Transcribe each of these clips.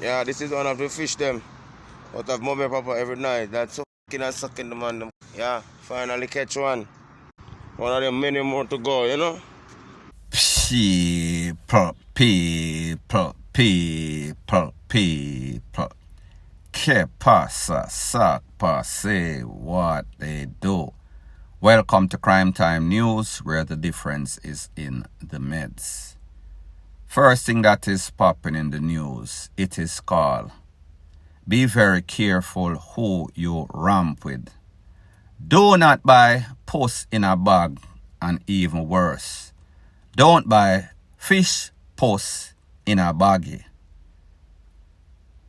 Yeah, this is one of the fish them out of Montego Papa every night. That's so fucking and sucking the man. Yeah, finally catch one. One of them many more to go, you know? People. Que pasa, sac passe, what they do. Welcome to Crime Time News, where the difference is in the meds. First thing that is popping in the news, it is called, be very careful who you ramp with. Do not buy puss in a bag, and even worse, don't buy fish puss in a baggie.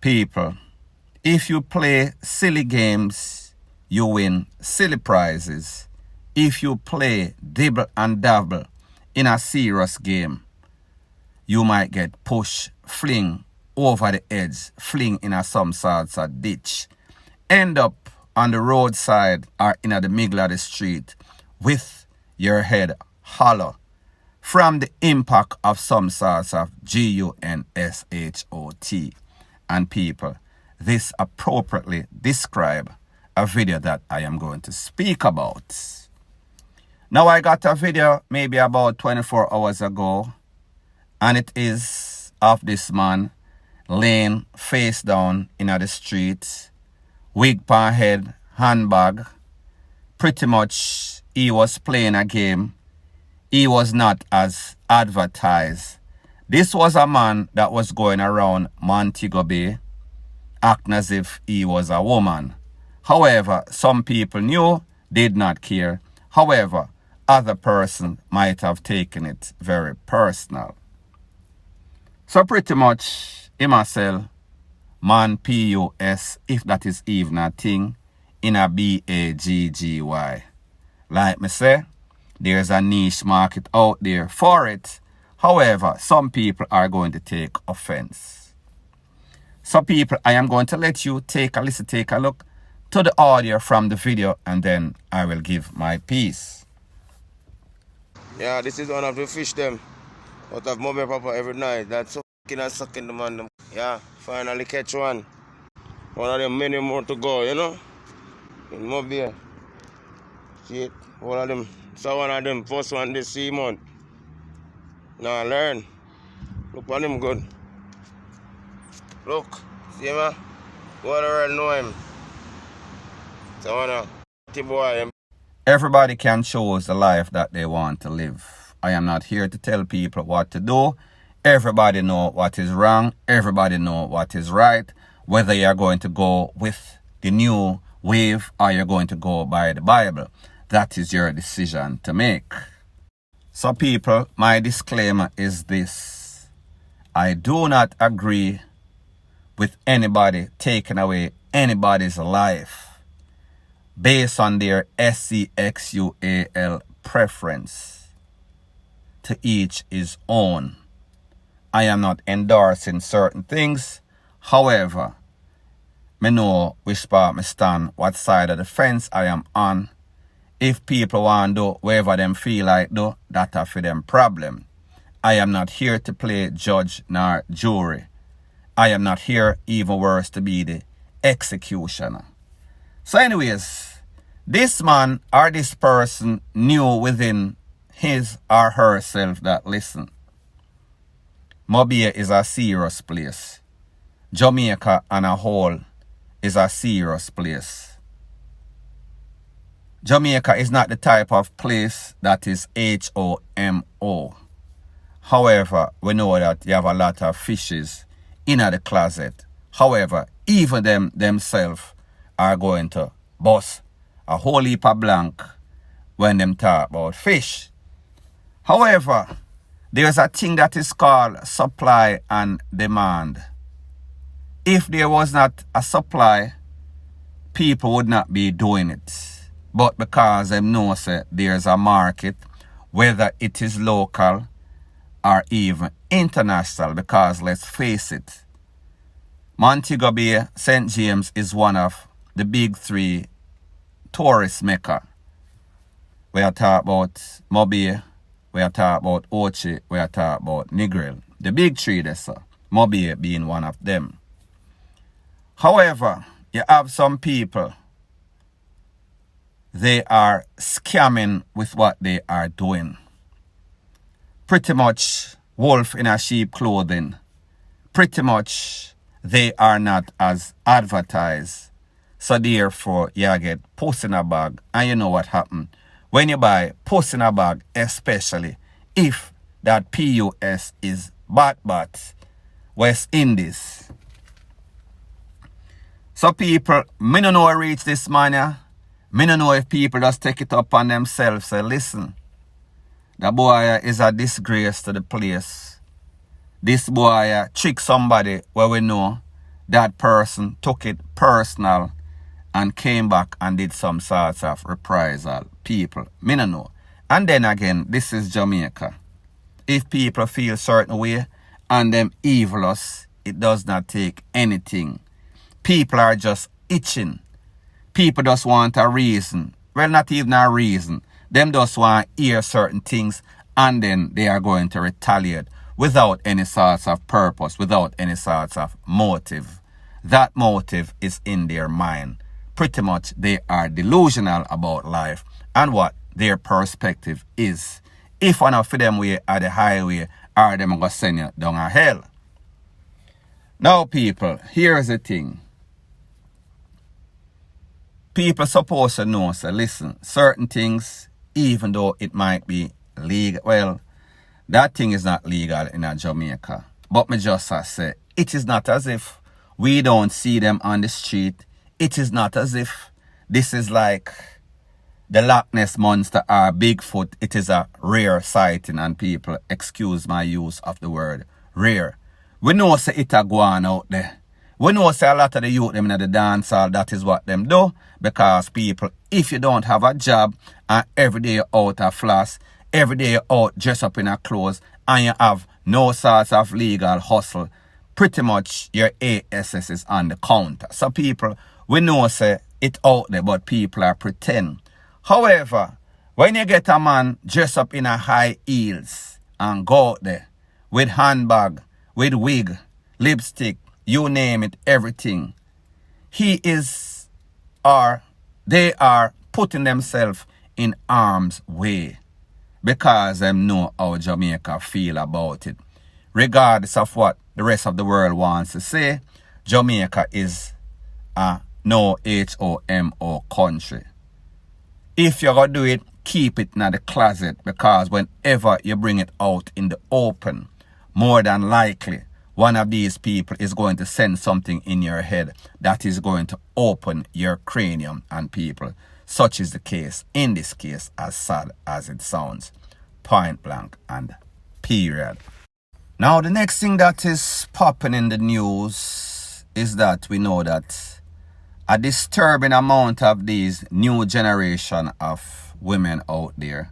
People, if you play silly games, you win silly prizes. If you play dibble and dabble in a serious game, you might get pushed, fling over the edge, fling in some sorts of ditch, end up on the roadside or in the middle of the street with your head hollow from the impact of some sorts of GUNSHOT. And people, this appropriately describe a video that I am going to speak about. Now, I got a video maybe about 24 hours ago, and it is of this man laying face down in the street, wig on head, handbag. Pretty much he was playing a game. He was not as advertised. This was a man that was going around Montego Bay, acting as if he was a woman. However, some people knew, did not care. However, other person might have taken it very personal. So pretty much, he must sell man PUS, if that is even a thing, in a BAGGY. Like me say, there's a niche market out there for it. However, some people are going to take offense. So people, I am going to let you take a listen, take a look to the audio from the video, and then I will give my piece. Yeah, this is one of the fish them out of Montego Papa every night. That's so fucking and sucking the man. Yeah, finally catch one. One of them many more to go, you know? In Montego Bay. See it? One of them. So one of them first one this month. Now learn. Look on him good. Look. See him? What the world know him. So one of boy. Everybody can choose the life that they want to live. I am not here to tell people what to do. Everybody know what is wrong. Everybody know what is right. Whether you're going to go with the new wave or you're going to go by the Bible. That is your decision to make. So people, my disclaimer is this. I do not agree with anybody taking away anybody's life based on their SKET3L preference. To each his own. I am not endorsing certain things. However, me know which part me stand, what side of the fence I am on. If people want to do whatever them feel like do, that's for them problem. I am not here to play judge nor jury. I am not here, even worse, to be the executioner. So anyways, this man or this person knew within his or herself that, listen, Montego Bay is a serious place. Jamaica on a whole is a serious place. Jamaica is not the type of place that is HOMO. However, we know that you have a lot of fishes in the closet. However, even them themselves are going to bust a whole heap of blank when them talk about fish. However, there's a thing that is called supply and demand. If there was not a supply, people would not be doing it. But because them know say there's a market, whether it is local or even international, because let's face it, Montego Bay, St. James is one of the big three tourist mecca. We are talking about Montego Bay, we are talking about Ochi, we are talking about Negril. The big three there, sir. Montego Bay being one of them. However, you have some people, they are scamming with what they are doing. Pretty much wolf in a sheep clothing. Pretty much they are not as advertised. So therefore, you get puss in a bag. And you know what happened? When you buy puss in a bag, especially if that PUS is bat, West Indies. So people, me no know I reach this man, yeah. Me no know if people just take it up on themselves. Say, listen, the boy is a disgrace to the place. This boy trick somebody where we know that person took it personal and came back and did some sorts of reprisal. People, me no know. And then again, this is Jamaica. If people feel certain way and them evil us, it does not take anything. People are just itching. People just want a reason. Well, not even a reason. Them just want to hear certain things and then they are going to retaliate without any sorts of purpose, without any sorts of motive. That motive is in their mind. Pretty much they are delusional about life and what their perspective is. If one of them way at the highway, or them going to send you down a hell. Now people, here's the thing. People supposed to know, so listen, certain things, even though it might be legal, well, that thing is not legal in Jamaica. But me just say, it is not as if we don't see them on the street. It is not as if this is like the Loch Ness Monster or Bigfoot. It is a rare sighting, and people, excuse my use of the word rare. We know say it a go on out there. We know say a lot of the youth them in the dancehall, that is what them do. Because people, if you don't have a job and every day you're out of floss, every day you're out dressed up in a clothes and you have no sorts of legal hustle, pretty much your ASS is on the counter. So people, we know say it out there, but people are pretend. However, when you get a man dressed up in a high heels and go out there with handbag, with wig, lipstick, you name it, everything, he is or they are putting themselves in harm's way because they know how Jamaica feel about it. Regardless of what the rest of the world wants to say, Jamaica is a no HOMO country. If you're going to do it, keep it in the closet, because whenever you bring it out in the open, more than likely, one of these people is going to send something in your head that is going to open your cranium, and people, such is the case, in this case, as sad as it sounds, point blank and period. Now, the next thing that is popping in the news is that we know that a disturbing amount of these new generation of women out there,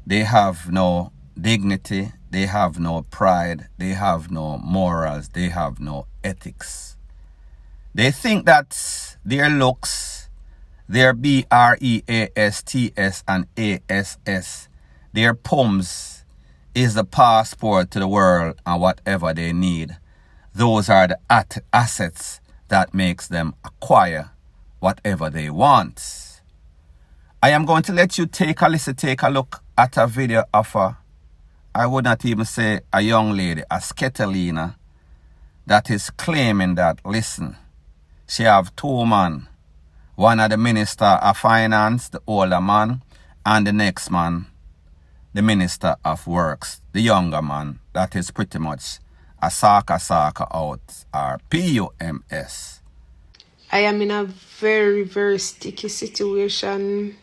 they have no dignity, they have no pride, they have no morals, they have no ethics. They think that their looks, their BREASTS and ASS, their pums is the passport to the world and whatever they need. Those are the assets that makes them acquire whatever they want. I am going to let you take a look at a video of I would not even say a young lady, a SKET3L, that is claiming that, listen, she have two men. One of the minister of finance, the older man, and the next man, the minister of works, the younger man, that is pretty much a saka out, or PUMS. I am in a very, very sticky situation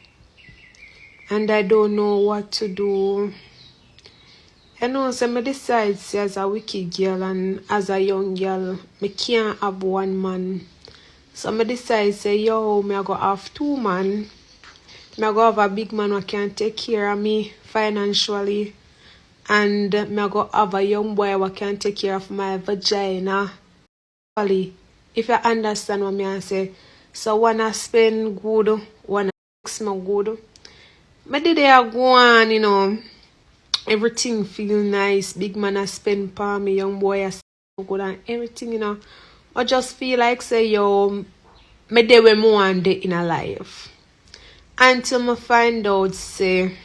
and I don't know what to do. You know, so I decide say as a wicked girl and as a young girl, I can't have one man. So I decide say, yo, I go have two man. I go have a big man who can take care of me financially. And I go have a young boy who can take care of my vagina. If you understand what I say. So when I spend good, when I fix my good, I did go on, you know. Everything feel nice. Big man I spend for me, young boy I spend good and everything, you know. I just feel like say yo, me dey where me want dey in a life. Until me find out say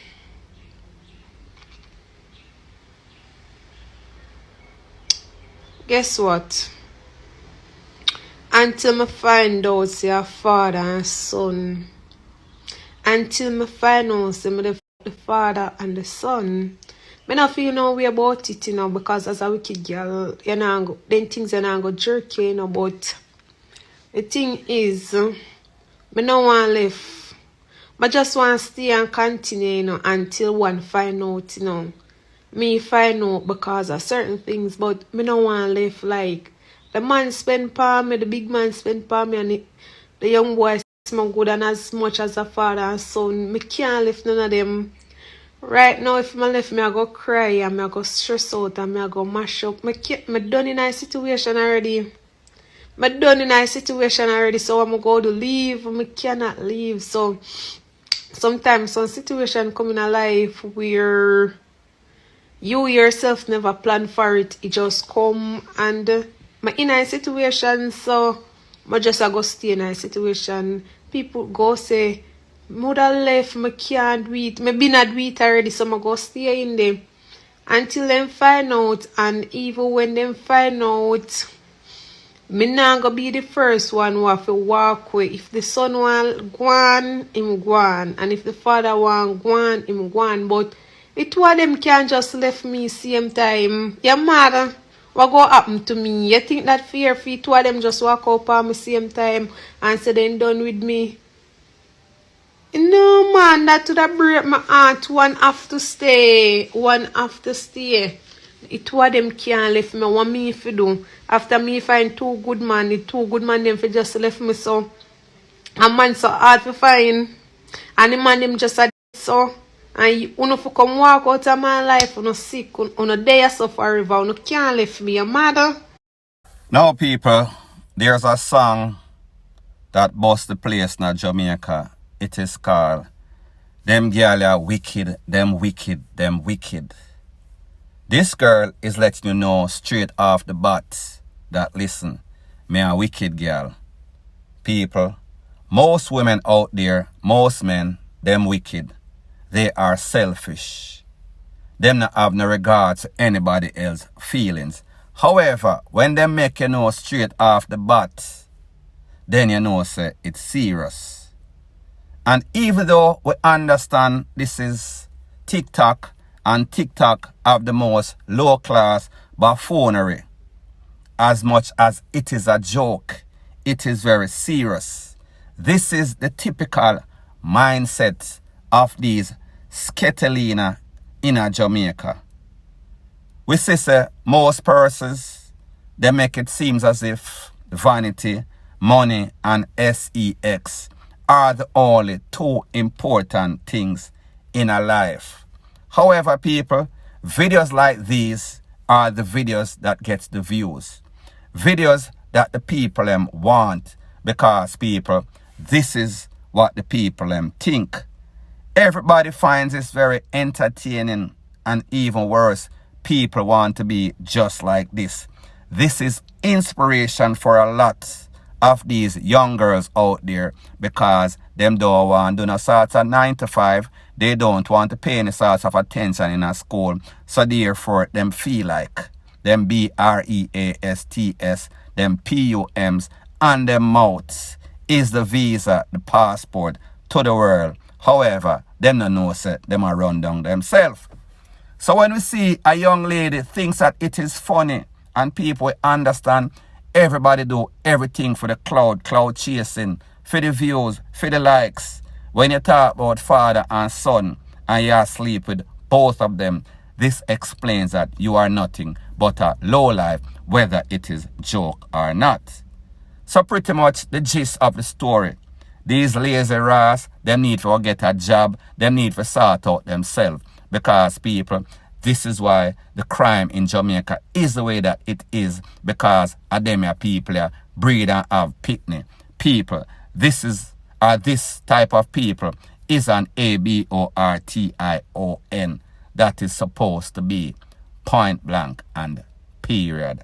guess what? Until me find out say a father and son. Until me find out say me the father and the son. Me not feel no way about it, you know, because as a wicked girl, you know, then things you know go jerky, you know, but the thing is, me no want live. I just want to stay and continue, you know, until one find out, you know. Me find out because of certain things, but me no want to live like the man spend for me, the big man spend for me, and the young boy smell good and as much as a father and son. Me can't live none of them. Right now, if I left me, I go cry and I go stress out and I go mash up. Me done in a situation already. Me done in a situation already, so I'm going to leave. Me cannot leave. So sometimes some situation come in a life where you yourself never plan for it. It just come and me in a situation, so I just go stay in a situation. People go say, mother left, me can't do it. Me been a do it already, so I go stay in there until them find out. And even when them find out, me not gonna be the first one who have to walk away. If the son want go on, him go on. And if the father want go on, him go on. But the two of them can't just left me same time. Your mother, what go happen to me? You think that fear for two of them just walk up on me same time and say they done with me? No man, that would have break my heart. One have to stay. One have to stay. The two of them can't left me. What me if you do? After me find two good man, the two good man them for just left me so. A man so hard to find. And the man them just a so. And you no for come walk out of my life, you no sick, you no there so forever, you no can't left me, your mother. Now, people, there's a song that bust the place in Jamaica. It is called Them Gyal Are Wicked, Them Wicked, Them Wicked. This girl is letting you know straight off the bat that listen, me a wicked girl. People, most women out there, most men, them wicked. They are selfish. Them not have no regard to anybody else's feelings. However, when they make you know straight off the bat, then you know say it's serious. And even though we understand this is TikTok, and TikTok have the most low-class buffoonery, as much as it is a joke, it is very serious. This is the typical mindset of these SKET3L in Jamaica. We see say most persons, they make it seem as if vanity, money, and sex are the only two important things in a life. However, people, videos like these are the videos that gets the views. Videos that the people want, because people, this is what the people think. Everybody finds this very entertaining, and even worse, people want to be just like this. This is inspiration for a lot of these young girls out there, because them don't want to do no sort of 9 to 5. They don't want to pay any sort of attention in a school. So therefore, them feel like them BREASTS, them PUMs, and them mouths is the visa, the passport to the world. However, them no know say them are run down themselves. So when we see a young lady thinks that it is funny, and people understand everybody do everything for the cloud chasing, for the views, for the likes. When you talk about father and son and you sleep with both of them, this explains that you are nothing but a low life, whether it is joke or not. So pretty much the gist of the story. These lazy ras, them need to get a job, them need to sort out themselves. Because people, this is why the crime in Jamaica is the way that it is, because of them people breed and have picnic. People, this type of people is an abortion that is supposed to be point blank and period.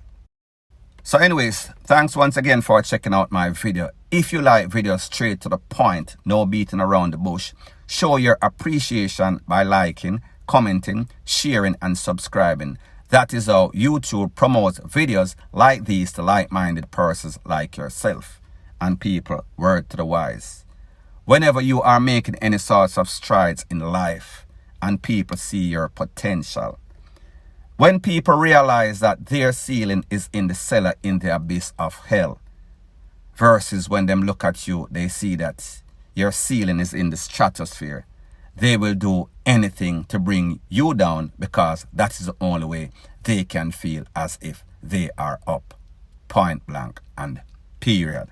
So anyways, thanks once again for checking out my video. If you like videos straight to the point, no beating around the bush, show your appreciation by liking, commenting, sharing and subscribing. That is how YouTube promotes videos like these to like-minded persons like yourself. And people, word to the wise. Whenever you are making any sorts of strides in life and people see your potential, when people realize that their ceiling is in the cellar in the abyss of hell, versus when them look at you, they see that your ceiling is in the stratosphere, they will do anything to bring you down because that is the only way they can feel as if they are up. Point blank and period.